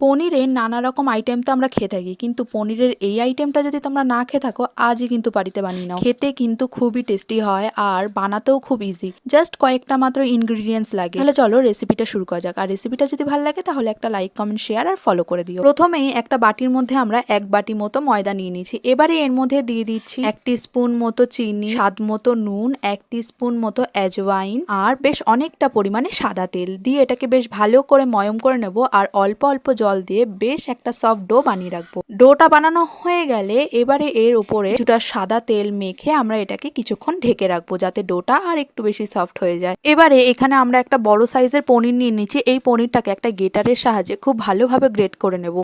পনিরের নানা রকম আইটেম তো আমরা খেয়ে থাকি, কিন্তু পনিরের এই আইটেমটা যদি তোমরা না খেয়ে থাকো আজই কিন্তু বাড়িতে বানিয়ে নাও। খেতে কিন্তু খুবই টেস্টি হয় আর বানাতেও খুব ইজি, জাস্ট কয়েকটা মাত্র ইনগ্রিডিয়েন্টস লাগে। তাহলে চলো রেসিপিটা শুরু করা যাক। আর রেসিপিটা যদি ভালো লাগে তাহলে একটা লাইক, কমেন্ট, শেয়ার আর ফলো করে দিও। প্রথমেই একটা বাটির মধ্যে আমরা 1 বাটি মতো ময়দা নিয়ে নিয়েছি। এবারে এর মধ্যে দিয়ে দিচ্ছি 1 টিস্পুন মতো চিনি, স্বাদ মতো নুন, 1 টিস্পুন মতো অ্যাজওয়াইন আর বেশ অনেকটা পরিমাণে সাদা তেল দিয়ে এটাকে বেশ ভালো করে ময়ম করে নেব। আর অল্প অল্প জল দিয়ে বেশ একটা সফট ডো বানিয়ে রাখবো। ডোটা বানানো হয়ে গেলে এবারে এর উপরে কিছুটা সাদা তেল মেখে আমরা এটাকে কিছুক্ষণ ঢেকে রাখবো, যাতে ডোটা আর একটু বেশি সফট হয়ে যায়। এবারে এখানে আমরা একটা বড় সাইজের পনির নিয়ে নিচ্ছি। এই পনিরটাকে একটা গ্রেটারের সাহায্যে খুব ভালোভাবে গ্রেট করে নেব।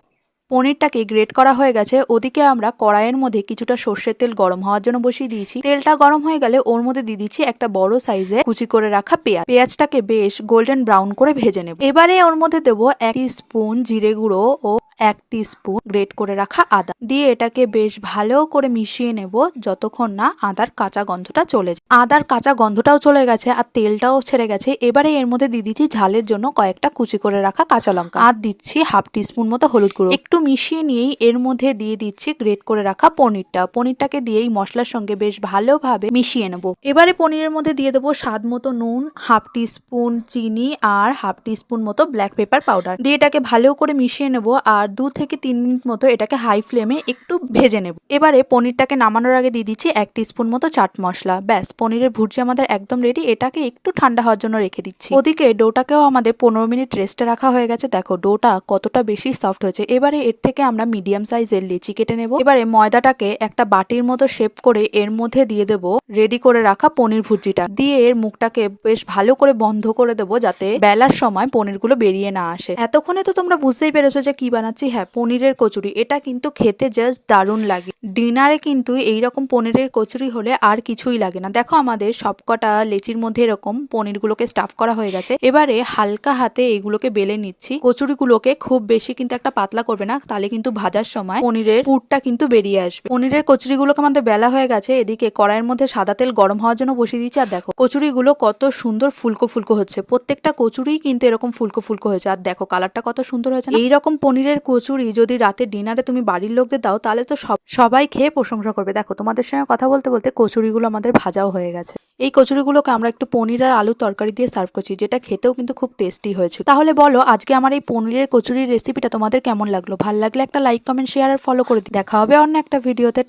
পনিরটাকে গ্রেট করা হয়ে গেছে। ওদিকে আমরা কড়াইয়ের মধ্যে কিছুটা সর্ষের তেল গরম হওয়ার জন্য বসিয়ে দিয়েছি। তেলটা গরম হয়ে গেলে ওর মধ্যে দিয়ে দিচ্ছি একটা বড় সাইজে কুচি করে রাখা পেঁয়াজ। পেঁয়াজটাকে বেশ গোল্ডেন ব্রাউন করে ভেজে নেব। এবারে ওর মধ্যে দেবো 1 স্পুন জিরে গুঁড়ো ও 1 স্পুন গ্রেট করে রাখা আদা দিয়ে এটাকে বেশ ভালো করে মিশিয়ে নেব যতক্ষণ না আদার কাঁচা গন্ধটা চলে যায়। আদার কাঁচা গন্ধটাও চলে গেছে আর তেলটাও ছেড়ে গেছে। এবারে এর মধ্যে দিয়ে দিচ্ছি ঝালের জন্য কয়েকটা কুচি করে রাখা কাঁচা লঙ্কা আর দিচ্ছি 1/2 টিস্পুন মতো হলুদ গুঁড়ো। একটু মিশিয়ে নিয়েই এর মধ্যে দিয়ে দিচ্ছি গ্রেট করে রাখা পনিরটাকে দিয়েই মশলার সঙ্গে বেশ ভালোভাবে মিশিয়ে নেব। এবারে পনিরের মধ্যে দিয়ে দেবো স্বাদ মতো নুন, 1/2 টিস্পুন চিনি আর 1/2 টিস্পুন মতো ব্ল্যাক পেপার পাউডার দিয়ে এটাকে ভালো করে মিশিয়ে নেব। আর 2 থেকে 3 মিনিট মতো এটাকে হাই ফ্লেমে একটু ভেজে নেব। এবারে পনিরটাকে নামানোর আগে দিয়ে দিচ্ছি 1 টিস্পুন মতো চাট মশলা। ব্যাস, পনিরের ভুর্জি আমাদের একদম রেডি। এটাকে একটু ঠান্ডা হওয়ার জন্য রেখে দিচ্ছি। ওদিকে ডোটাকেও আমাদের 15 মিনিট রেস্টে রাখা হয়ে গেছে। দেখো ডোটা কতটা বেশি সফট হয়েছে। এবারে এর থেকে আমরা মিডিয়াম সাইজের লেচি কেটে নেব। এবারে ময়দাটাকে একটা বাটির মতো শেপ করে এর মধ্যে দিয়ে দেব রেডি করে রাখা পনির ভুর্জিটা দিয়ে এর মুখটাকে বেশ ভালো করে বন্ধ করে দেবো, যাতে বেলার সময় পনিরগুলো বেরিয়ে না আসে। এতক্ষণে তো তোমরা বুঝতেই পেরেছো যে কি বানাচ্ছি। হ্যাঁ, পনিরের কচুরি। এটা কিন্তু খেতে জাস্ট দারুণ লাগে। ডিনারে কিন্তু এইরকম পনিরের কচুরি হলে আর কিছুই লাগে না। দেখো আমাদের সবকটা লেচির মধ্যে এরকম পনিরগুলোকে স্টাফ করা হয়ে গেছে। এবারে হালকা হাতে এইগুলোকে বেলে নিচ্ছি। কচুরিগুলোকে খুব বেশি কিন্তু একটা পাতলা করবে না, তাহলে কিন্তু ভাজার সময় পনিরের পুরটা কিন্তু বেরিয়ে আসবে। পনিরের কচুরিগুলোকে আমাদের বেলা হয়ে গেছে। এদিকে কড়াইয়ের মধ্যে সাদা তেল গরম হওয়ার জন্য বসিয়ে দিচ্ছি। আর দেখো কচুরিগুলো কত সুন্দর ফুলকো ফুলকো হচ্ছে। প্রত্যেকটা কচুরি কিন্তু এরকম ফুলকো ফুলকো হয়েছে। আর দেখো কালারটা কত সুন্দর হয়েছে। এইরকম পনিরের কচুরি যদি রাতে ডিনারে তুমি বাড়ির লোকদের দাও তাহলে তো সবাই খেয়ে প্রশংসা করবে। দেখো তোমাদের সঙ্গে কথা বলতে বলতে কচুরিগুলো আমাদের ভাজাও হয়ে গেছে। এই কচুরিগুলোকে আমরা একটু পনির আর আলু তরকারি দিয়ে সার্ভ করছি, যেটা খেতেও কিন্তু খুব টেস্টি হয়েছে। তাহলে বলো আজকে আমার এই পনিরের কচুরির রেসিপিটা তোমাদের কেমন লাগলো? ভালো লাগলে একটা লাইক, কমেন্ট, শেয়ার আর ফলো করে দিই। দেখা হবে অন্য একটা ভিডিওতে।